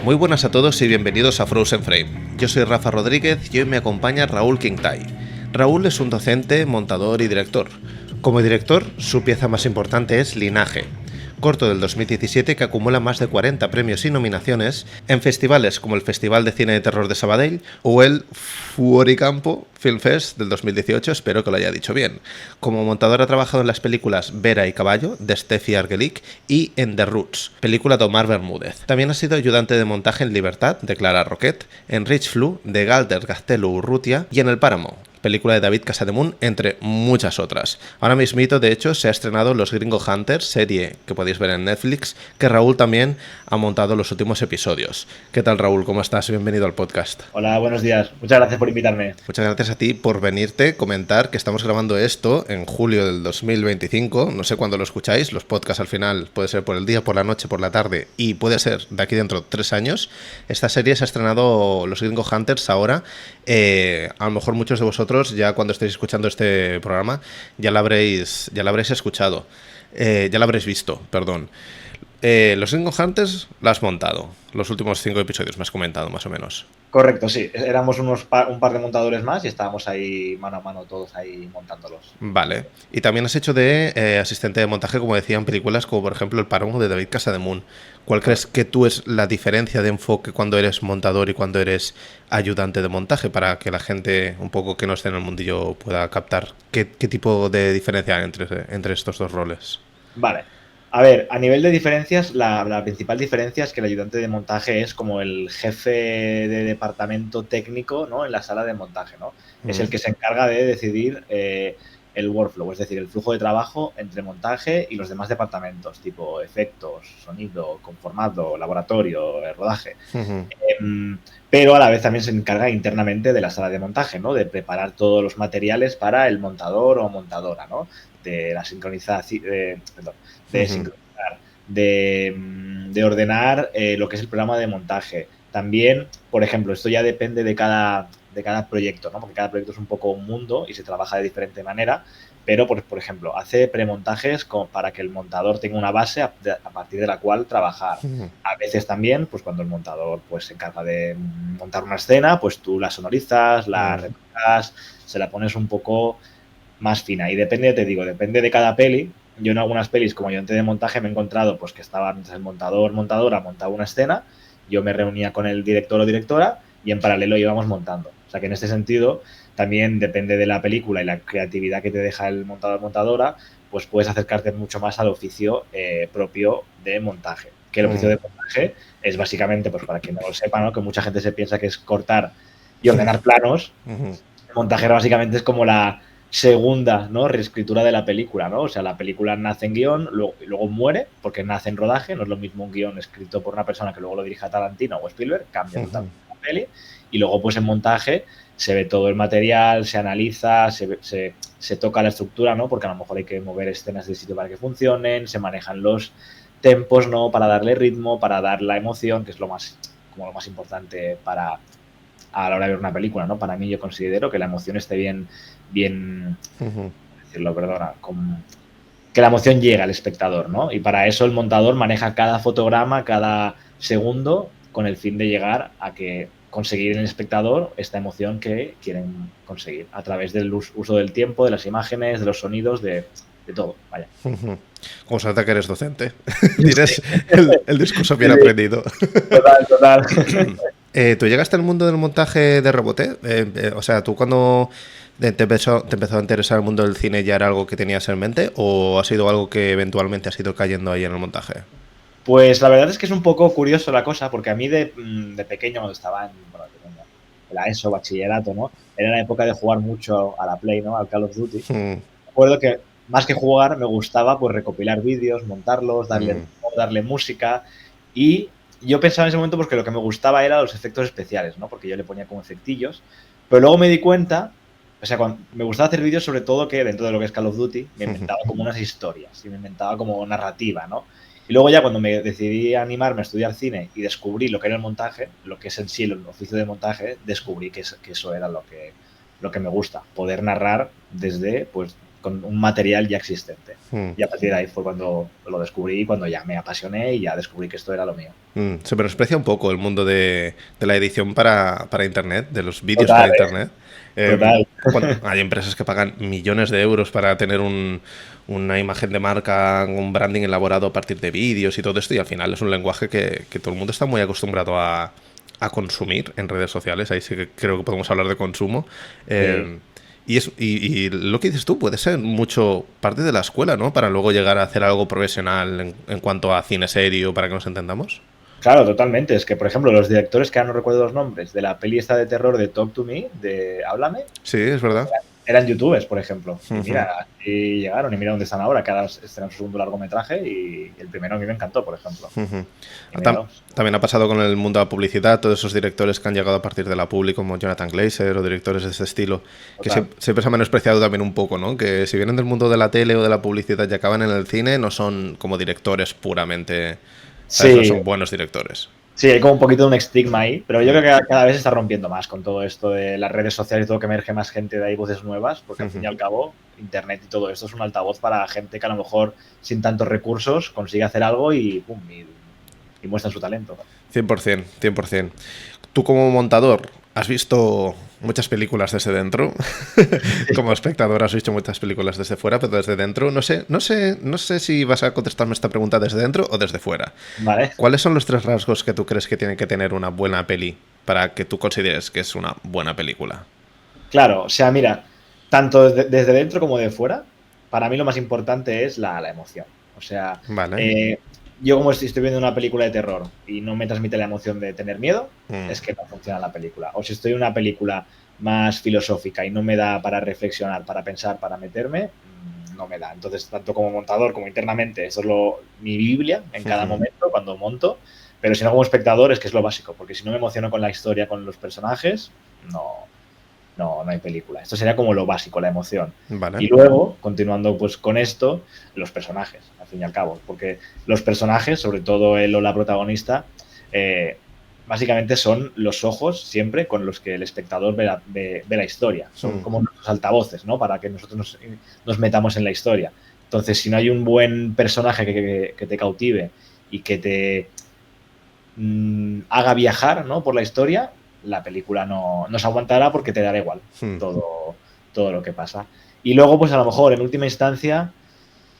Muy buenas a todos y bienvenidos a Frozen Frame. Yo soy Rafa Rodríguez y hoy me acompaña Raúl Quintay. Raúl es un docente, montador y director. Como director, su pieza más importante es Linaje, corto del 2017 que acumula más de 40 premios y nominaciones en festivales como el Festival de Cine de Terror de Sabadell o el Fuoricampo Film Fest del 2018, espero que lo haya dicho bien. Como montador ha trabajado en las películas Vera y Caballo, de Steffi Argelich, y en The Roots, película de Omar Bermúdez. También ha sido ayudante de montaje en Libertad, de Clara Roquet, en Rich Flu, de Galder Gaztelu Urrutia, y en El Páramo, película de David Casademun, entre muchas otras. Ahora mismito, de hecho, se ha estrenado Los Gringo Hunters, serie que podéis ver en Netflix, que Raúl también ha montado los últimos episodios. ¿Qué tal, Raúl? ¿Cómo estás? Bienvenido al podcast. Hola, buenos días. Muchas gracias por invitarme. Muchas gracias a ti por venirte, comentar que estamos grabando esto en julio del 2025. No sé cuándo lo escucháis. Los podcasts al final puede ser por el día, por la noche, por la tarde y puede ser de aquí dentro de 3 años. Esta serie se ha estrenado Los Gringo Hunters ahora. A lo mejor muchos de vosotros ya cuando estéis escuchando este programa ya la habréis escuchado. Ya la habréis visto, perdón. Los Gringo Hunters la has montado. Los últimos 5 episodios me has comentado, más o menos. Correcto, sí. Éramos un par de montadores más y estábamos ahí mano a mano todos ahí montándolos. Vale. Y también has hecho de asistente de montaje, como decía, en películas como por ejemplo El Páramo de David Casademun. ¿Cuál crees que tú es la diferencia de enfoque cuando eres montador y cuando eres ayudante de montaje? Para que la gente un poco que no esté en el mundillo pueda captar qué tipo de diferencia hay entre estos dos roles. Vale. A ver, a nivel de diferencias, la principal diferencia es que el ayudante de montaje es como el jefe de departamento técnico, ¿no?, en la sala de montaje, ¿no? Es el que se encarga de decidir el workflow, es decir, el flujo de trabajo entre montaje y los demás departamentos, tipo efectos, sonido, conformado, laboratorio, rodaje. Pero a la vez también se encarga internamente de la sala de montaje, ¿no?, de preparar todos los materiales para el montador o montadora, ¿no?, de la sincronización, de sincronizar, de ordenar lo que es el programa de montaje. También, por ejemplo, esto ya depende de cada proyecto, ¿no?, porque cada proyecto es un poco un mundo y se trabaja de diferente manera, pero, por ejemplo, hace premontajes para que el montador tenga una base a partir de la cual trabajar. A veces también, pues cuando el montador pues se encarga de montar una escena, pues tú la sonorizas, la retocas, se la pones un poco más fina. Y depende, te digo, depende de cada peli. Yo en algunas pelis, como ayudante de montaje, me he encontrado pues que estaba mientras el montadora montaba una escena, yo me reunía con el director o directora y en paralelo íbamos montando. O sea que en este sentido también depende de la película y la creatividad que te deja el montador o montadora, pues puedes acercarte mucho más al oficio propio de montaje. Que el oficio de montaje es básicamente, pues para quien no lo sepa, ¿no?, que mucha gente se piensa que es cortar y ordenar planos. El montaje básicamente es como la segunda, ¿no?, reescritura de la película, ¿no? O sea, la película nace en guión, luego muere porque nace en rodaje. No es lo mismo un guión escrito por una persona que luego lo dirija Tarantino o Spielberg, cambia totalmente la peli. Y luego, pues en montaje se ve todo el material, se analiza, se toca la estructura, ¿no?, porque a lo mejor hay que mover escenas del sitio para que funcionen, se manejan los tempos, ¿no?, para darle ritmo, para dar la emoción, que es lo más importante a la hora de ver una película, ¿no? Para mí, yo considero que la emoción esté bien decirlo, perdona, que la emoción llegue al espectador, ¿no? Y para eso el montador maneja cada fotograma, cada segundo, con el fin de llegar a que conseguir en el espectador esta emoción que quieren conseguir a través del uso del tiempo, de las imágenes, de los sonidos, de todo, vaya. Como se nota que eres docente. Tienes el discurso bien aprendido. Total. ¿Tú llegaste al mundo del montaje de rebote? O sea, ¿tú cuando te empezó a interesar el mundo del cine ya era algo que tenías en mente o ha sido algo que eventualmente has ido cayendo ahí en el montaje? Pues la verdad es que es un poco curioso la cosa, porque a mí de pequeño, cuando estaba en la ESO, bachillerato, ¿no?, era la época de jugar mucho a la Play, ¿no?, al Call of Duty. Recuerdo que más que jugar me gustaba pues recopilar vídeos, montarlos, darle música, y yo pensaba en ese momento pues que lo que me gustaba era los efectos especiales, ¿no?, porque yo le ponía como efectillos, pero luego me di cuenta, o sea, me gustaba hacer vídeos sobre todo que dentro de lo que es Call of Duty me inventaba como unas historias y me inventaba como narrativa, ¿no? Y luego ya cuando me decidí a animarme a estudiar cine y descubrí lo que era el montaje, lo que es en sí el oficio de montaje, descubrí que eso era lo que me gusta, poder narrar desde pues con un material ya existente. Y a partir de ahí fue cuando lo descubrí, cuando ya me apasioné y ya descubrí que esto era lo mío. Se menosprecia un poco el mundo de la edición para Internet, de los vídeos Total, para Internet. Total. Hay empresas que pagan millones de euros para tener una imagen de marca, un branding elaborado a partir de vídeos y todo esto, y al final es un lenguaje que todo el mundo está muy acostumbrado a consumir en redes sociales. Ahí sí que creo que podemos hablar de consumo. Sí. Y lo que dices tú puede ser mucho parte de la escuela, ¿no? Para luego llegar a hacer algo profesional en cuanto a cine serio, para que nos entendamos. Claro, totalmente. Es que, por ejemplo, los directores, que ahora no recuerdo los nombres, de la peli esta de terror de Talk to Me, de Háblame, Sí, es verdad. eran youtubers, por ejemplo. Y mira, así llegaron y mira dónde están ahora, que ahora estrenan su segundo largometraje y el primero a mí me encantó, por ejemplo. También ha pasado con el mundo de la publicidad, todos esos directores que han llegado a partir de la publi, como Jonathan Glazer o directores de ese estilo, que siempre se ha menospreciado también un poco, ¿no? Que si vienen del mundo de la tele o de la publicidad y acaban en el cine, no son como directores puramente... ¿sabes? No son buenos directores. Sí, hay como un poquito de un estigma ahí, pero yo creo que cada vez se está rompiendo más con todo esto de las redes sociales y todo, que emerge más gente de ahí, voces nuevas, porque al fin y al cabo Internet y todo esto es un altavoz para gente que a lo mejor sin tantos recursos consigue hacer algo y pum, y muestra su talento. 100%, 100%. Tú como montador has visto muchas películas desde dentro. Como espectador has visto muchas películas desde fuera, pero desde dentro no sé si vas a contestarme esta pregunta desde dentro o desde fuera. Vale. ¿Cuáles son los 3 rasgos que tú crees que tiene que tener una buena peli para que tú consideres que es una buena película? Claro, o sea, mira, tanto desde dentro como de fuera, para mí lo más importante es la emoción. O sea, vale. Yo como si estoy viendo una película de terror y no me transmite la emoción de tener miedo, es que no funciona la película. O si estoy en una película más filosófica y no me da para reflexionar, para pensar, para meterme, no me da. Entonces, tanto como montador como internamente, eso es mi Biblia en cada momento cuando monto, pero si no como espectador es que es lo básico, porque si no me emociono con la historia, con los personajes, no hay película. Esto sería como lo básico, la emoción. Vale. Y luego, continuando pues con esto, los personajes, al fin y al cabo. Porque los personajes, sobre todo él o la protagonista, básicamente son los ojos siempre con los que el espectador ve la historia. Son como nuestros altavoces, ¿no? Para que nosotros nos metamos en la historia. Entonces, si no hay un buen personaje que te cautive y que te haga viajar, ¿no? Por la historia, la película no se aguantará porque te dará igual todo lo que pasa. Y luego, pues a lo mejor, en última instancia,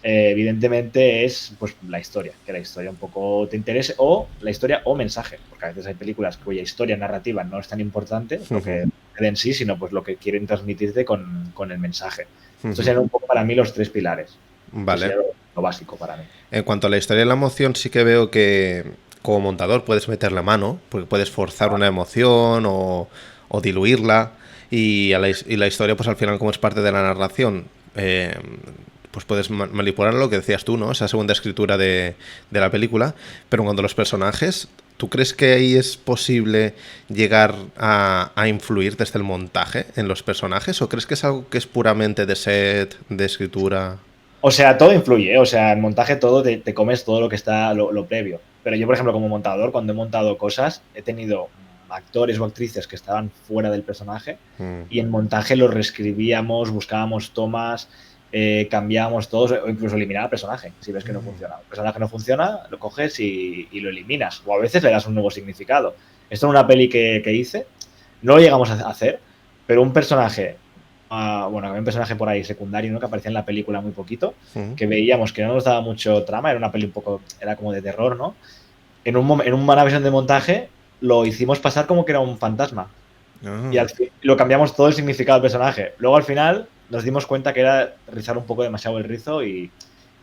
evidentemente es pues la historia, que la historia un poco te interese, o la historia o mensaje, porque a veces hay películas cuya historia narrativa no es tan importante lo que en sí, sino pues lo que quieren transmitirte con el mensaje. Estos serían un poco para mí los 3 pilares. Vale. Lo básico para mí. En cuanto a la historia y la emoción, sí que veo que como montador puedes meter la mano, porque puedes forzar una emoción o diluirla, y la historia, pues al final, como es parte de la narración, pues puedes manipular lo que decías tú, ¿no? Esa segunda escritura de la película. Pero cuando los personajes, ¿tú crees que ahí es posible llegar a influir desde el montaje en los personajes? ¿O crees que es algo que es puramente de set, de escritura? O sea, todo influye, ¿eh? O sea, en montaje todo te comes todo lo que está, lo previo. Pero yo, por ejemplo, como montador, cuando he montado cosas, he tenido actores o actrices que estaban fuera del personaje y en montaje los reescribíamos, buscábamos tomas, cambiábamos todos, o incluso eliminar al personaje, si ves que no funciona. El personaje no funciona, lo coges y lo eliminas. O a veces le das un nuevo significado. Esto en una peli que hice, no lo llegamos a hacer, pero un personaje... bueno, había un personaje por ahí secundario, ¿no? Que aparecía en la película muy poquito, que veíamos que no nos daba mucho trama, era una peli un poco, era como de terror, ¿no? En una versión de montaje lo hicimos pasar como que era un fantasma. Y al fin lo cambiamos todo el significado del personaje. Luego al final nos dimos cuenta que era rizar un poco demasiado el rizo y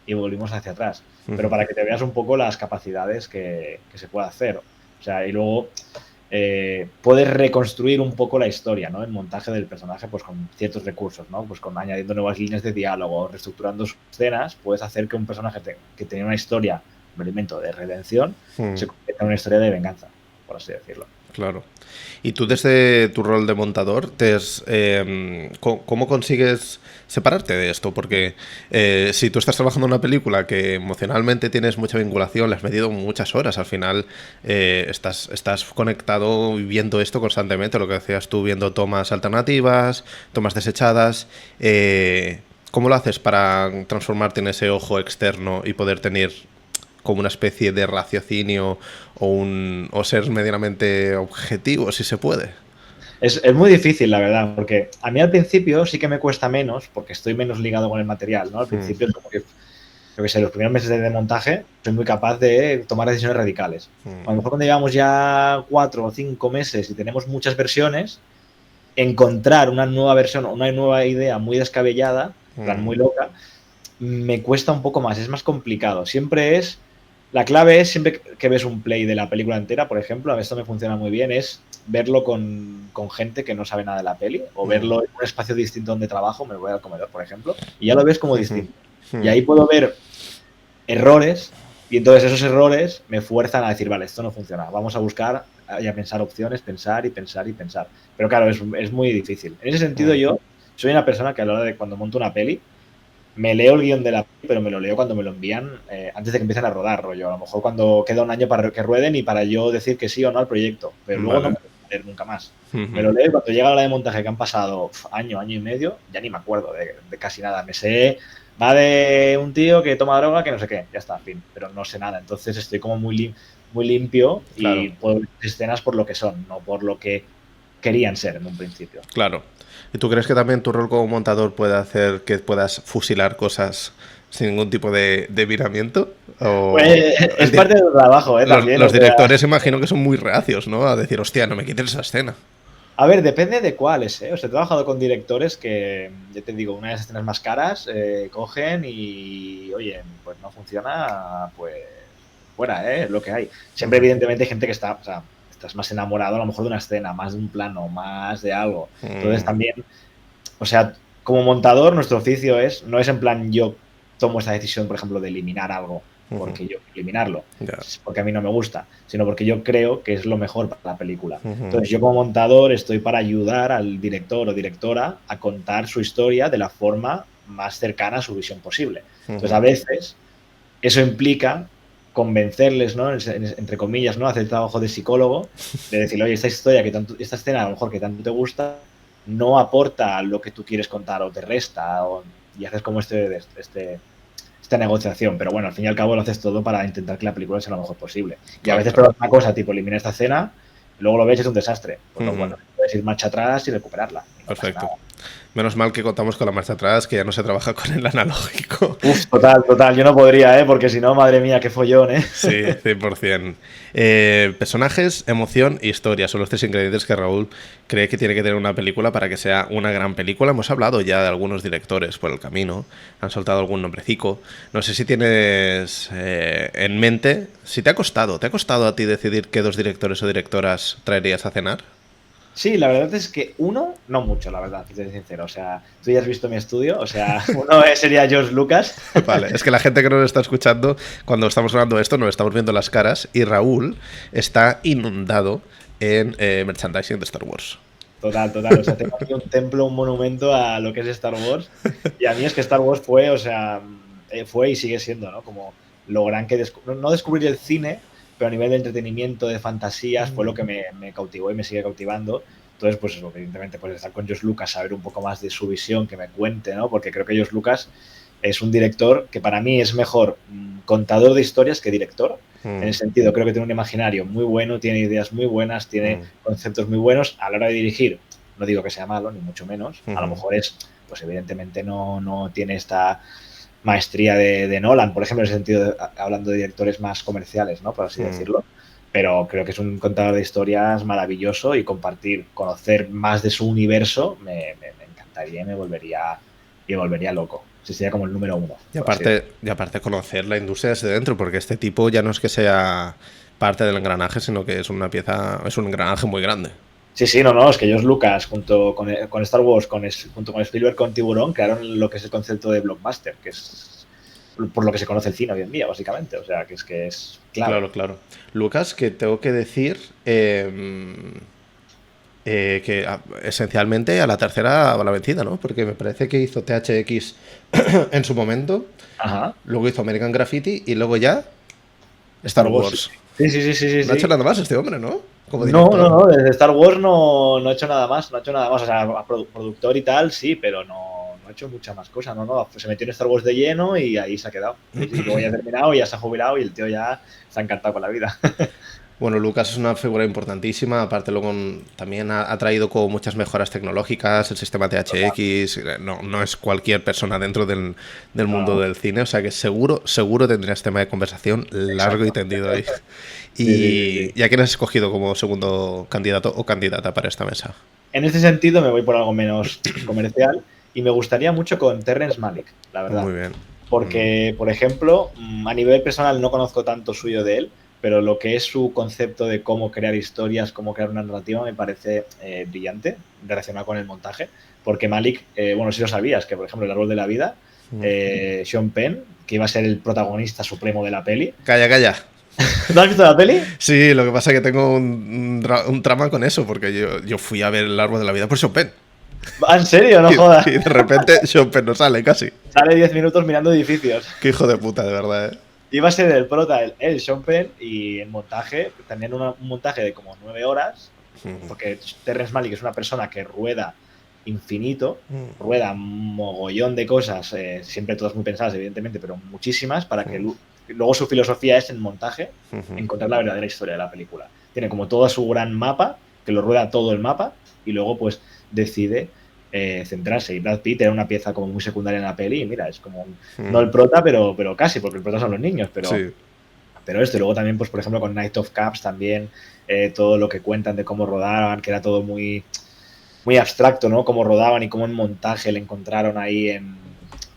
volvimos hacia atrás. Pero para que te veas un poco las capacidades que se puede hacer. O sea, y luego... puedes reconstruir un poco la historia, ¿no? El montaje del personaje, pues con ciertos recursos, ¿no? Pues con añadiendo nuevas líneas de diálogo, reestructurando sus escenas, puedes hacer que un personaje que tenía una historia, un elemento de redención, se convierta en una historia de venganza, por así decirlo. Claro. Y tú desde tu rol de montador, ¿cómo consigues separarte de esto? Porque si tú estás trabajando en una película que emocionalmente tienes mucha vinculación, le has metido muchas horas, al final estás conectado viendo esto constantemente, lo que decías tú, viendo tomas alternativas, tomas desechadas. ¿Cómo lo haces para transformarte en ese ojo externo y poder tener como una especie de raciocinio o ser medianamente objetivo, si se puede? Es muy difícil, la verdad, porque a mí al principio sí que me cuesta menos, porque estoy menos ligado con el material, ¿no? Al principio es como que, yo qué sé, los primeros meses de montaje soy muy capaz de tomar decisiones radicales. A lo mejor cuando llevamos ya 4 o 5 meses y tenemos muchas versiones, encontrar una nueva versión o una nueva idea muy descabellada, plan muy loca, me cuesta un poco más, es más complicado. La clave es siempre que ves un play de la película entera, por ejemplo, a mí esto me funciona muy bien, es verlo con gente que no sabe nada de la peli, o verlo en un espacio distinto donde trabajo, me voy al comedor, por ejemplo, y ya lo ves como distinto. Y ahí puedo ver errores, y entonces esos errores me fuerzan a decir, vale, esto no funciona, vamos a buscar y a pensar opciones, pensar y pensar y pensar. Pero claro, es muy difícil. En ese sentido yo soy una persona que a la hora de cuando monto una peli, me leo el guión de la peli, pero me lo leo cuando me lo envían antes de que empiecen a rodar, rollo. A lo mejor cuando queda un año para que rueden y para yo decir que sí o no al proyecto, pero luego no me lo voy a leer nunca más. Me lo leo y cuando llega la hora de montaje, que han pasado año y medio, ya ni me acuerdo de casi nada. Me sé, va de un tío que toma droga, que no sé qué, ya está, fin, pero no sé nada. Entonces estoy como muy limpio y puedo ver escenas por lo que son, no por lo que querían ser en un principio. Claro. ¿Y tú crees que también tu rol como montador puede hacer que puedas fusilar cosas sin ningún tipo de viramiento? Pues es parte del trabajo, también. Los directores imagino que son muy reacios, ¿no? A decir, hostia, no me quites esa escena. A ver, depende de cuáles, ¿eh? O sea, he trabajado con directores que, ya te digo, una de las escenas más caras, cogen y, oye, pues no funciona, pues fuera, es lo que hay. Siempre, evidentemente, hay gente que está, o sea, estás más enamorado a lo mejor de una escena, más de un plano, más de algo. Entonces también, o sea, como montador, nuestro oficio no es en plan yo tomo esa decisión, por ejemplo, de eliminar algo porque yo quiero eliminarlo, porque a mí no me gusta, sino porque yo creo que es lo mejor para la película. Entonces yo como montador estoy para ayudar al director o directora a contar su historia de la forma más cercana a su visión posible. Entonces a veces eso implica convencerles, ¿no? Entre comillas, ¿no? Hacer el trabajo de psicólogo, de decir, oye, esta historia, esta escena a lo mejor que tanto te gusta, no aporta lo que tú quieres contar o te resta, y haces como esta negociación. Pero bueno, al fin y al cabo lo haces todo para intentar que la película sea lo mejor posible. Y a veces pruebas una cosa, tipo, elimina esta escena, y luego lo ves y es un desastre. Pues bueno, puedes ir marcha atrás y recuperarla. Y no perfecto. Menos mal que contamos con la marcha atrás, que ya no se trabaja con el analógico. Uf, total. Yo no podría, porque si no, madre mía, qué follón, ¿eh? Sí, 100%. Personajes, emoción e historia son los 3 ingredientes que Raúl cree que tiene que tener una película para que sea una gran película. Hemos hablado ya de algunos directores por el camino, han soltado algún nombrecico. No sé si tienes en mente, si ¿te ha costado a ti decidir qué 2 directores o directoras traerías a cenar? Sí, la verdad es que uno, no mucho, la verdad, si te soy sincero. O sea, tú ya has visto mi estudio, o sea, uno sería George Lucas. Vale, es que la gente que nos está escuchando, cuando estamos hablando de esto, nos estamos viendo las caras y Raúl está inundado en merchandising de Star Wars. Total. O sea, tengo aquí un templo, un monumento a lo que es Star Wars. Y a mí es que Star Wars fue y sigue siendo, ¿no? Como lo gran que no descubrir el cine, pero a nivel de entretenimiento, de fantasías, fue lo que me cautivó y me sigue cautivando. Entonces, pues eso, evidentemente, pues estar con George Lucas, saber un poco más de su visión, que me cuente, ¿no? Porque creo que George Lucas es un director que para mí es mejor contador de historias que director. En el sentido, creo que tiene un imaginario muy bueno, tiene ideas muy buenas, tiene conceptos muy buenos. A la hora de dirigir, no digo que sea malo, ni mucho menos. A lo mejor pues evidentemente no tiene esta maestría de Nolan, por ejemplo, en el sentido hablando de directores más comerciales, ¿no? Por así decirlo. Pero creo que es un contador de historias maravilloso y conocer más de su universo me encantaría y me volvería loco. Sería como el número 1. Y aparte conocer la industria desde dentro, porque este tipo ya no es que sea parte del engranaje, sino que es es un engranaje muy grande. Sí, no, es que George Lucas junto con Star Wars, junto con Spielberg, con Tiburón, crearon lo que es el concepto de blockbuster, que es por lo que se conoce el cine hoy en día, básicamente. O sea, que es claro. Claro. Lucas, que tengo que decir que esencialmente a la tercera va la vencida, ¿no? Porque me parece que hizo THX en su momento, luego hizo American Graffiti y luego ya Star Wars. Sí. No ha hecho nada más este hombre, ¿no? No, desde Star Wars no ha hecho nada más. O sea, productor y tal, sí, pero no ha ha hecho mucha más cosas, no, se metió en Star Wars de lleno y ahí se ha quedado. Y luego ya ha terminado, ya se ha jubilado y el tío ya se ha encantado con la vida. Bueno, Lucas es una figura importantísima, aparte luego también ha traído como muchas mejoras tecnológicas, el sistema THX, no es cualquier persona dentro del mundo del cine, o sea que seguro tendrías tema de conversación largo y tendido ahí. Y ¿y a quién has escogido como segundo candidato o candidata para esta mesa? En este sentido me voy por algo menos comercial y me gustaría mucho con Terrence Malick, la verdad. Muy bien. Porque, por ejemplo, a nivel personal no conozco tanto suyo de él, pero lo que es su concepto de cómo crear historias, cómo crear una narrativa, me parece brillante, relacionado con el montaje. Porque Malick, bueno, si lo sabías, que por ejemplo El árbol de la vida, Sean Penn, que iba a ser el protagonista supremo de la peli. Calla. ¿No has visto la peli? Sí, lo que pasa es que tengo un trama con eso, porque yo fui a ver El árbol de la vida por Sean Penn. ¿En serio? No jodas. Y de repente Sean Penn no sale casi. Sale 10 minutos mirando edificios. Qué hijo de puta, de verdad, Iba a ser el prota, el Sean Penn, y el montaje, también un montaje de como 9 horas, porque Terrence Malick es una persona que rueda infinito, rueda un mogollón de cosas, siempre todas muy pensadas, evidentemente, pero muchísimas, para que luego su filosofía es en montaje, encontrar la verdadera historia de la película. Tiene como todo su gran mapa, que lo rueda todo el mapa, y luego pues decide centrarse. Y Brad Pitt era una pieza como muy secundaria en la peli, y mira, es como no el prota, pero casi, porque el prota son los niños, pero esto. Y luego también, pues por ejemplo, con Night of Cups también, todo lo que cuentan de cómo rodaban, que era todo muy abstracto, ¿no? Cómo rodaban y cómo en montaje le encontraron ahí en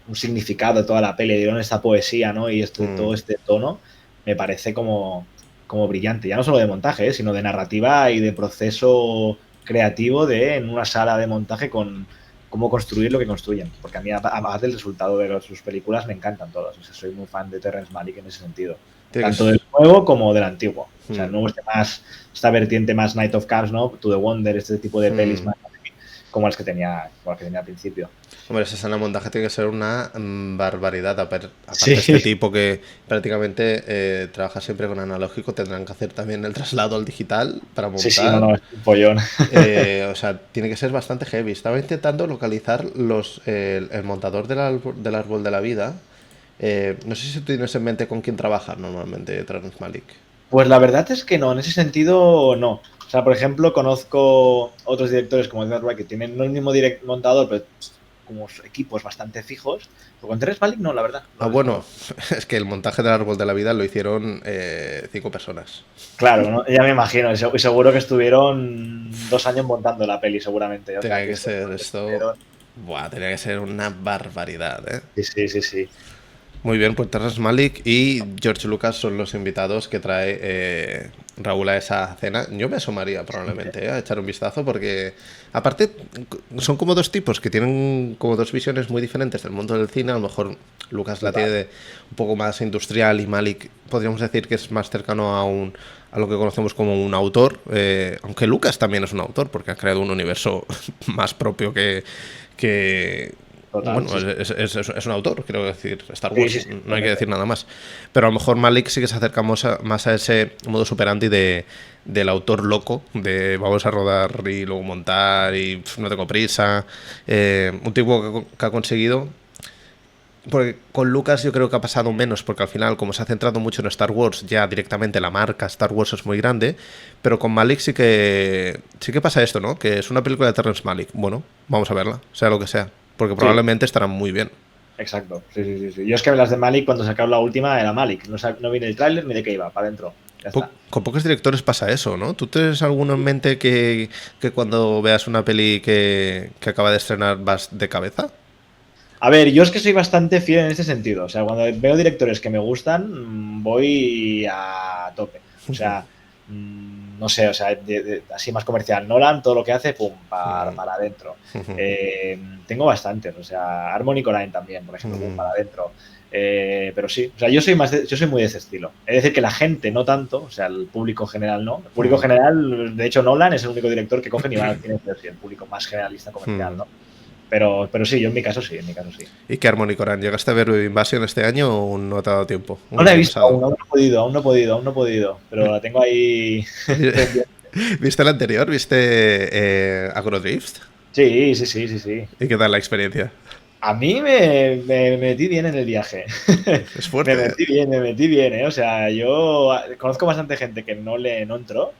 un significado de toda la peli, dieron esta poesía, ¿no? Y todo este tono me parece como brillante, ya no solo de montaje, sino de narrativa y de proceso creativo en una sala de montaje con cómo construir lo que construyen, porque a mí además del resultado de sus películas me encantan todas, o sea, soy muy fan de Terrence Malick en ese sentido, tanto del nuevo como del antiguo. O sea, el nuevo es más esta vertiente más Night of Cars, ¿no? To the Wonder, este tipo de pelis más como las que tenía al principio. Hombre, esa sala de montaje tiene que ser una barbaridad. Aparte este tipo que prácticamente trabaja siempre con analógico, tendrán que hacer también el traslado al digital para montar. Sí, no, es un pollón. O sea, tiene que ser bastante heavy. Estaba intentando localizar el montador del árbol de la vida. No sé si tienes en mente con quién trabajar normalmente, Terrence Malick. Pues la verdad es que no, en ese sentido no. O sea, por ejemplo, conozco otros directores como Edgar Wright que tienen no el mismo montador, pero como equipos bastante fijos. Pero con Terrence Malick no, la verdad. Bueno, es que el montaje del árbol de la vida lo hicieron 5 personas. Claro, ¿no? Ya me imagino. Y seguro que estuvieron 2 años montando la peli, seguramente. Tenía que ser esto... Buah, tenía que ser una barbaridad, ¿eh? Sí. Muy bien, pues Terrence Malick y George Lucas son los invitados que trae Raúl a esa cena. Yo me asomaría probablemente a echar un vistazo porque, aparte, son como dos tipos que tienen como dos visiones muy diferentes del mundo del cine. A lo mejor Lucas la tiene un poco más industrial y Malick podríamos decir que es más cercano a lo que conocemos como un autor, aunque Lucas también es un autor porque ha creado un universo más propio que Total, bueno, es un autor, quiero decir, Star Wars, no hay que decir nada más. Pero a lo mejor Malick sí que se acerca más a ese modo operandi del autor loco, de vamos a rodar y luego montar y no tengo prisa. Un tipo que ha conseguido... Porque con Lucas yo creo que ha pasado menos, porque al final, como se ha centrado mucho en Star Wars, ya directamente la marca Star Wars es muy grande, pero con Malick sí que pasa esto, ¿no? Que es una película de Terrence Malick. Bueno, vamos a verla, sea lo que sea. Porque probablemente estarán muy bien. Exacto, sí. Yo es que las de Malick, cuando sacaron la última, era Malick. No vi ni el tráiler ni de qué iba, para adentro. Con pocos directores pasa eso, ¿no? ¿Tú tienes alguno en mente que cuando veas una peli que acaba de estrenar vas de cabeza? A ver, yo es que soy bastante fiel en este sentido. O sea, cuando veo directores que me gustan, voy a tope. O sea... no sé, o sea, así más comercial. Nolan, todo lo que hace, pum, para adentro. Tengo bastantes, o sea, Harmony Corine también, por ejemplo, pum, para adentro. Pero sí, o sea, yo soy muy de ese estilo. Es decir, que la gente no tanto, o sea, el público general no. El público general, de hecho, Nolan es el único director que coge ni va al cine, el público más generalista comercial, ¿no? Pero sí, yo en mi caso sí. ¿Y qué Harmony Corine? ¿Llegaste a ver Invasion este año o no te ha dado tiempo? No la he visto aún, aún no he podido, pero la tengo ahí. ¿Viste la anterior? ¿Viste Agrodrift? Sí. ¿Y qué tal la experiencia? A mí me metí bien en el viaje. Es fuerte. Me metí bien, ¿eh? O sea, yo conozco bastante gente que no entró,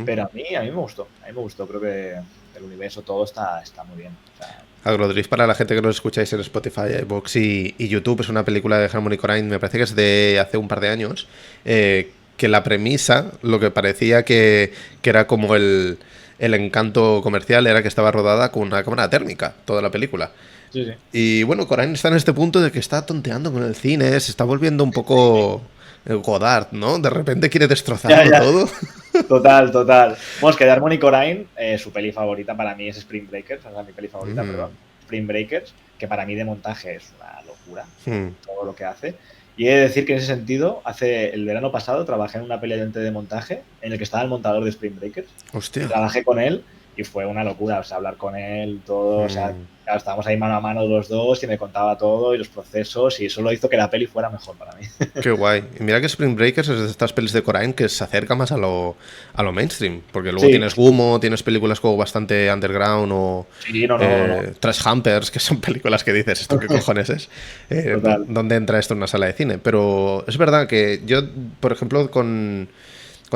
pero a mí me gustó. A mí me gustó. Creo que el universo todo está muy bien. O sea, Agrodrift, para la gente que nos escucháis en Spotify, iVoox y YouTube, es una película de Harmony Korine, me parece que es de hace un par de años, que la premisa, lo que parecía que era como el encanto comercial, era que estaba rodada con una cámara térmica, toda la película. sí, sí. Y bueno, Korine está en este punto de que está tonteando con el cine, se está volviendo un poco Godard, ¿no? De repente quiere destrozarlo Ya. todo. Total. Bueno, es que de Harmony Korine, su peli favorita para mí es Spring Breakers, o sea, mi peli favorita, perdón. Spring Breakers, que para mí de montaje es una locura, todo lo que hace. Y he de decir que en ese sentido, el verano pasado trabajé en una peli de montaje en el que estaba el montador de Spring Breakers. Hostia. Trabajé con él y fue una locura, o sea, hablar con él, todo, o sea, claro, estábamos ahí mano a mano los dos y me contaba todo y los procesos y eso lo hizo que la peli fuera mejor para mí. Qué guay. Y mira que Spring Breakers es de estas pelis de Korine que se acerca más a lo mainstream, porque luego tienes Gumo, tienes películas como bastante underground o Trash Humpers, que son películas que dices, ¿esto qué cojones es? ¿Dónde entra esto en una sala de cine? Pero es verdad que yo, por ejemplo, con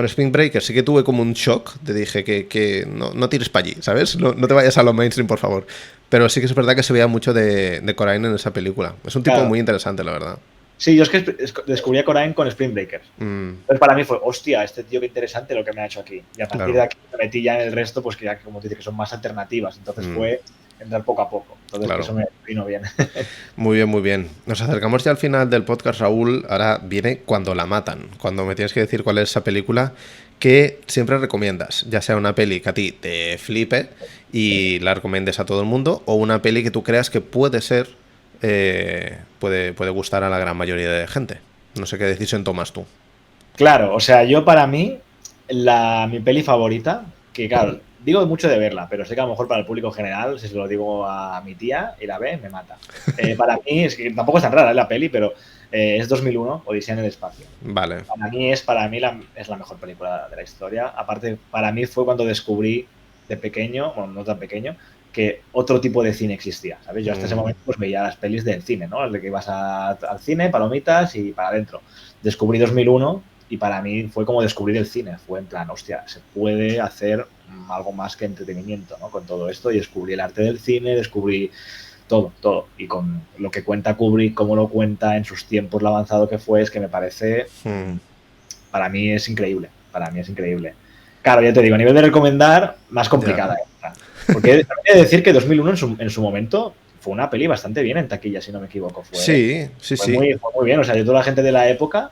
Spring Breakers sí que tuve como un shock, te dije que no tires para allí, ¿sabes? No te vayas a lo mainstream, por favor. Pero sí que es verdad que se veía mucho de Korine en esa película. Es un tipo muy interesante, la verdad. Sí, yo es que descubrí a Korine con Spring Breakers. Entonces para mí fue, hostia, este tío qué interesante lo que me ha hecho aquí. Y a partir de aquí me metí ya en el resto, pues que ya, como te dice, que son más alternativas. Entonces fue entrar poco a poco. Entonces eso me vino bien. Muy bien, muy bien. Nos acercamos ya al final del podcast, Raúl. Ahora viene Cuando la matan. Cuando me tienes que decir cuál es esa película que siempre recomiendas. Ya sea una peli que a ti te flipe y la recomiendes a todo el mundo, o una peli que tú creas que puede ser... puede gustar a la gran mayoría de gente. No sé qué decisión tomas tú. Claro, o sea, yo para mí, mi peli favorita, que claro, digo mucho de verla, pero sé que a lo mejor para el público general, si se lo digo a mi tía y la ve, me mata. Para mí, es que tampoco es tan rara la peli, pero es 2001, Odisea en el espacio. Vale. Para mí es la mejor película de la historia. Aparte, para mí fue cuando descubrí de pequeño, bueno, no tan pequeño, que otro tipo de cine existía, ¿sabes? Yo hasta ese momento pues veía las pelis del cine, ¿no? El de que ibas al cine, palomitas y para adentro. Descubrí 2001 y para mí fue como descubrir el cine. Fue en plan, hostia, se puede hacer algo más que entretenimiento, ¿no? Con todo esto y descubrí el arte del cine, descubrí todo. Y con lo que cuenta Kubrick, cómo lo cuenta en sus tiempos, lo avanzado que fue, es que me parece... Para mí es increíble. Claro, ya te digo, a nivel de recomendar, más complicada. Porque he de decir que 2001 en su momento fue una peli bastante bien en taquilla, si no me equivoco. Sí. Fue muy bien. O sea, toda la gente de la época,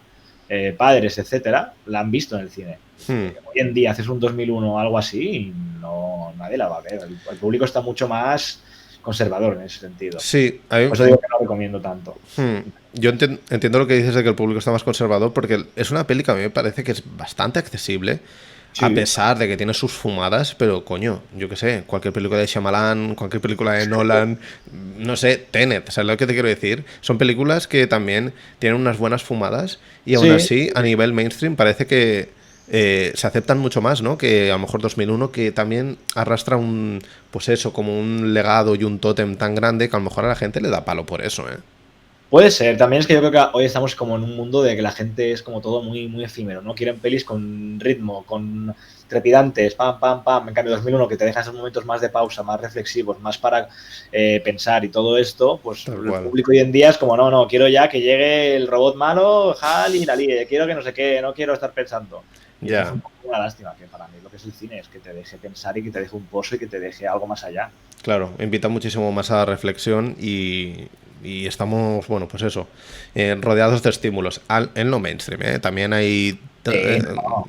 padres, etcétera, la han visto en el cine. Hoy en día haces un 2001 o algo así y nadie la va a ver. El público está mucho más conservador en ese sentido. Sí, por eso digo que no recomiendo tanto. Yo entiendo lo que dices de que el público está más conservador, porque es una peli que a mí me parece que es bastante accesible. Sí. A pesar de que tiene sus fumadas, pero coño, yo qué sé, cualquier película de Shyamalan, cualquier película de Nolan, no sé, Tenet, ¿sabes lo que te quiero decir? Son películas que también tienen unas buenas fumadas y aún así, a nivel mainstream, parece que se aceptan mucho más, ¿no? Que a lo mejor 2001, que también arrastra pues eso, como un legado y un tótem tan grande que a lo mejor a la gente le da palo por eso, ¿eh? Puede ser, también es que yo creo que hoy estamos como en un mundo de que la gente es como todo muy, muy efímero, ¿no? Quieren pelis con ritmo, con trepidantes, pam, pam, pam. En cambio, 2001, que te deja esos momentos más de pausa, más reflexivos, más para pensar y todo esto, pues el público hoy en día es como, no, quiero ya que llegue el robot malo, Hal y la líe, quiero que no sé qué, no quiero estar pensando. Y eso es un poco una lástima, que para mí lo que es el cine es que te deje pensar y que te deje un pozo y que te deje algo más allá. Claro, invita muchísimo más a la reflexión y estamos, bueno, pues eso, rodeados de estímulos en lo mainstream, ¿eh? También hay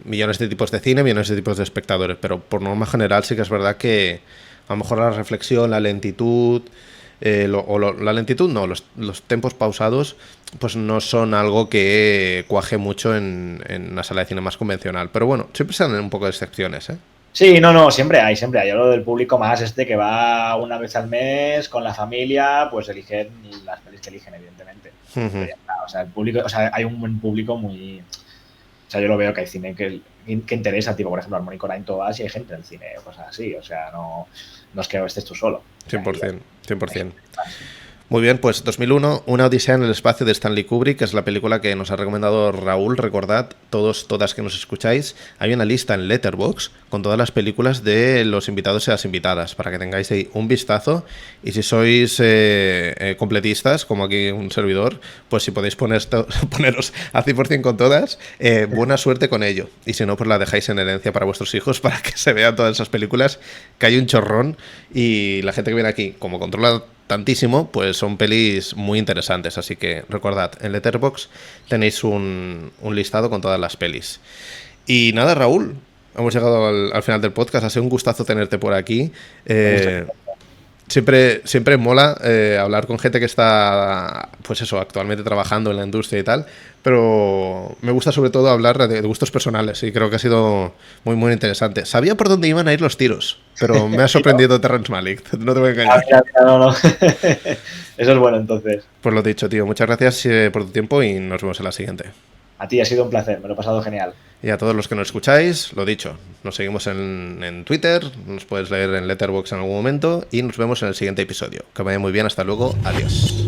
millones de tipos de cine, millones de tipos de espectadores, pero por norma general sí que es verdad que a lo mejor la reflexión, la lentitud, la lentitud no, los tempos pausados pues no son algo que cuaje mucho en una sala de cine más convencional, pero bueno, siempre se dan un poco de excepciones, ¿eh? Sí, no, siempre hay. Hablo del público más que va una vez al mes con la familia, pues eligen las pelis que eligen, evidentemente. O sea, el público, o sea, hay un buen público muy... O sea, yo lo veo que hay cine que interesa, tipo, por ejemplo, Harmony Korine, todas, y hay gente en el cine, cosas así. O sea, no es que estés tú solo. O sea, 100%. Muy bien, pues 2001, Una odisea en el espacio de Stanley Kubrick, que es la película que nos ha recomendado Raúl. Recordad, todas que nos escucháis, hay una lista en Letterboxd con todas las películas de los invitados y las invitadas, para que tengáis ahí un vistazo. Y si sois completistas, como aquí un servidor, pues si podéis poneros al 100% con todas, buena suerte con ello. Y si no, pues la dejáis en herencia para vuestros hijos, para que se vean todas esas películas, que hay un chorrón. Y la gente que viene aquí, como controla tantísimo, pues son pelis muy interesantes. Así que recordad, en Letterboxd tenéis un listado con todas las pelis. Y nada, Raúl, hemos llegado al final del podcast. Ha sido un gustazo tenerte por aquí. Siempre mola hablar con gente que está, pues eso, actualmente trabajando en la industria y tal, pero me gusta sobre todo hablar de gustos personales y creo que ha sido muy, muy interesante. Sabía por dónde iban a ir los tiros, pero me ha sorprendido Terrence Malick, no te voy a engañar. No. Eso es bueno, entonces. Pues lo dicho, tío, muchas gracias por tu tiempo y nos vemos en la siguiente. A ti ha sido un placer, me lo he pasado genial. Y a todos los que nos escucháis, lo dicho, nos seguimos en Twitter, nos puedes leer en Letterboxd en algún momento y nos vemos en el siguiente episodio. Que vaya muy bien, hasta luego, adiós.